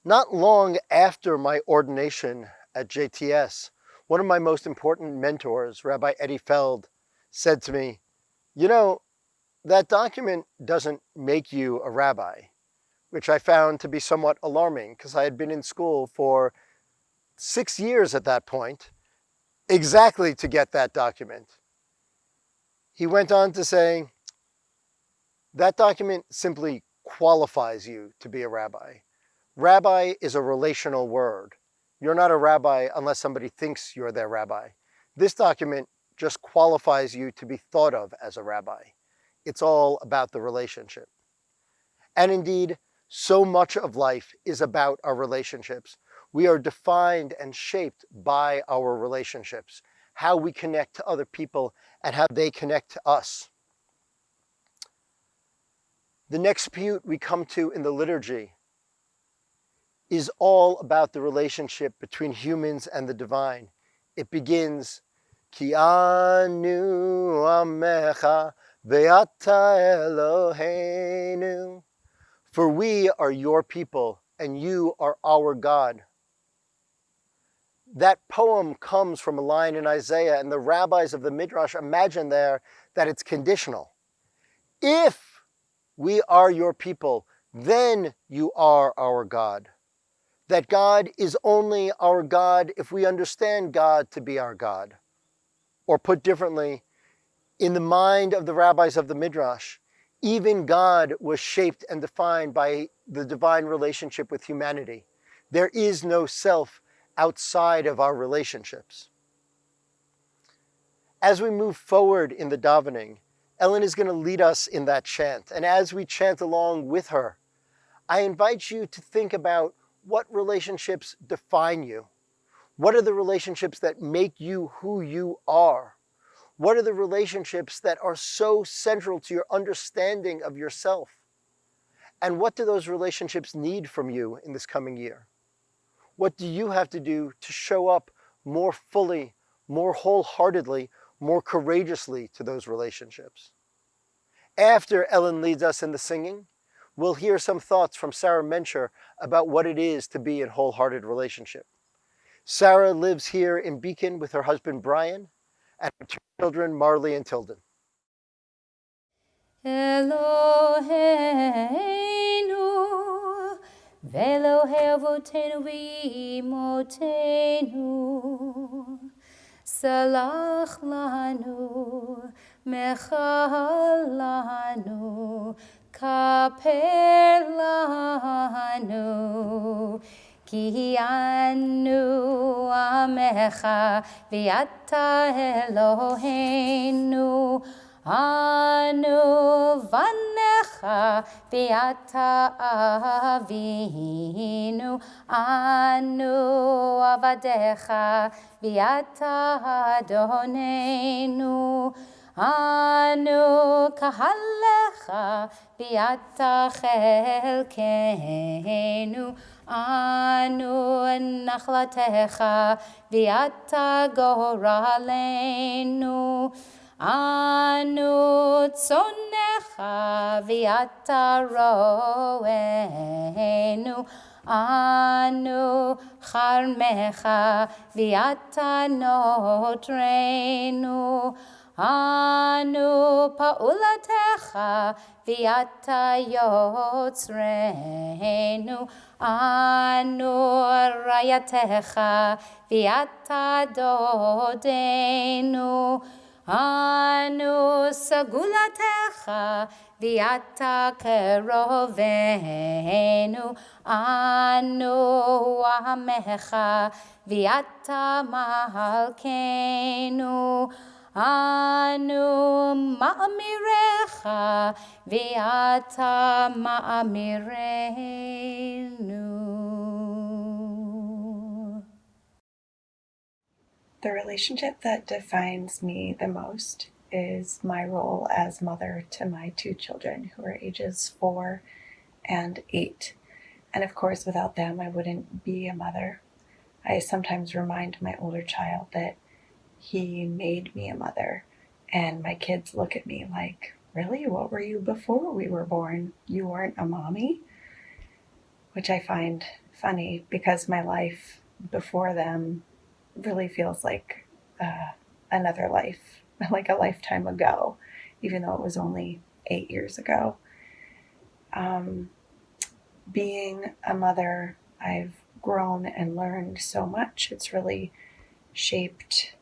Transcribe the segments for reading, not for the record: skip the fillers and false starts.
Not long after my ordination at JTS, one of my most important mentors, Rabbi Eddie Feld, said to me, you know, that document doesn't make you a rabbi, which I found to be somewhat alarming because I had been in school for 6 years at that point, exactly to get that document. He went on to say, that document simply qualifies you to be a rabbi. Rabbi is a relational word. You're not a rabbi unless somebody thinks you're their rabbi. This document just qualifies you to be thought of as a rabbi. It's all about the relationship. And indeed, so much of life is about our relationships. We are defined and shaped by our relationships, how we connect to other people and how they connect to us. The next piyut we come to in the liturgy is all about the relationship between humans and the divine. It begins, Ki anu amecha ve'ata Eloheinu. For we are your people and you are our God. That poem comes from a line in Isaiah, and the rabbis of the Midrash imagine there that it's conditional. If we are your people, then you are our God. That God is only our God if we understand God to be our God. Or put differently, in the mind of the rabbis of the Midrash, even God was shaped and defined by the divine relationship with humanity. There is no self outside of our relationships. As we move forward in the davening, Ellen is going to lead us in that chant. And as we chant along with her, I invite you to think about what relationships define you. What are the relationships that make you who you are? What are the relationships that are so central to your understanding of yourself? And what do those relationships need from you in this coming year? What do you have to do to show up more fully, more wholeheartedly, more courageously to those relationships? After Ellen leads us in the singing, we'll hear some thoughts from Sarah Mencher about what it is to be in wholehearted relationship. Sarah lives here in Beacon with her husband Brian and her 2 children, Marley and Tilden. Eloheinu ve'Elohei avotenu v'imotenu salach lanu mechal lanu kaper lanu ki anu amecha v'ata Eloheinu Anu vanecha v'ata avinu, anu avadecha v'ata adonenu, anu kahalecha v'ata chelkenu, anu nachlatecha v'ata goralenu. Anu tzonecha v'ata roenu, anu charmecha v'ata notrenu, anu paulatecha v'ata yotzrenu, anu rayatecha v'ata dodenu, Anu sagulatecha v'ata kerovenu, anu amecha v'ata malkenu, anu ma'amirecha v'ata ma'amirenu. The relationship that defines me the most is my role as mother to my 2 children, who are ages 4 and 8. And of course, without them, I wouldn't be a mother. I sometimes remind my older child that he made me a mother, and my kids look at me like, really? What were you before we were born? You weren't a mommy? Which I find funny because my life before them really feels like another life, like a lifetime ago, even though it was only 8 years ago. Being a mother, I've grown and learned so much. It's really shaped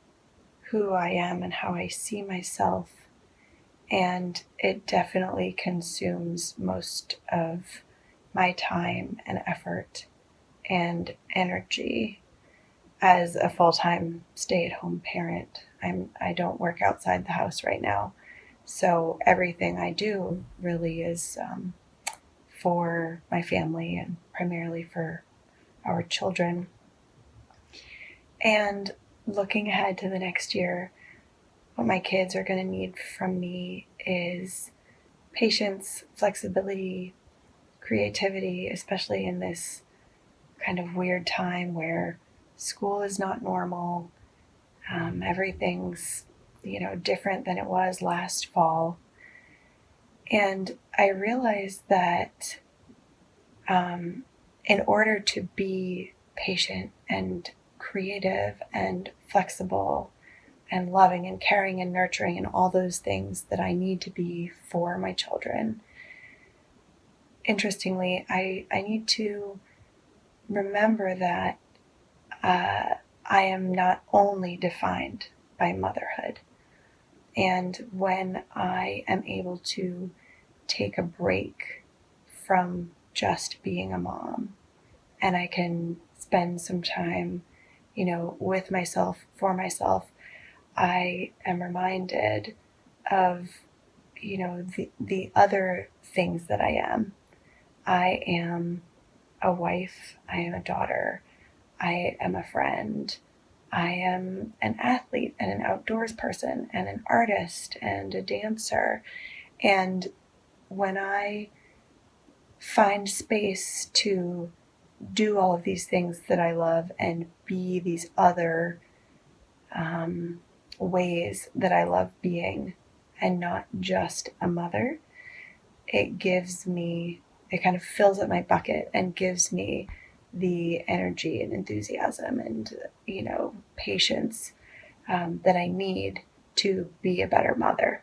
who I am and how I see myself. And it definitely consumes most of my time and effort and energy as a full-time stay-at-home parent. I don't work outside the house right now, so everything I do really is for my family and primarily for our children. And looking ahead to the next year, what my kids are going to need from me is patience, flexibility, creativity, especially in this kind of weird time where school is not normal. Everything's, different than it was last fall. And I realized that in order to be patient and creative and flexible and loving and caring and nurturing and all those things that I need to be for my children, interestingly, I need to remember that I am not only defined by motherhood. And when I am able to take a break from just being a mom and I can spend some time, with myself, for myself, I am reminded of, the other things that I am. I am a wife, I am a daughter, I am a friend, I am an athlete and an outdoors person and an artist and a dancer. And when I find space to do all of these things that I love and be these other ways that I love being and not just a mother, it kind of fills up my bucket and gives me the energy and enthusiasm and, patience that I need to be a better mother.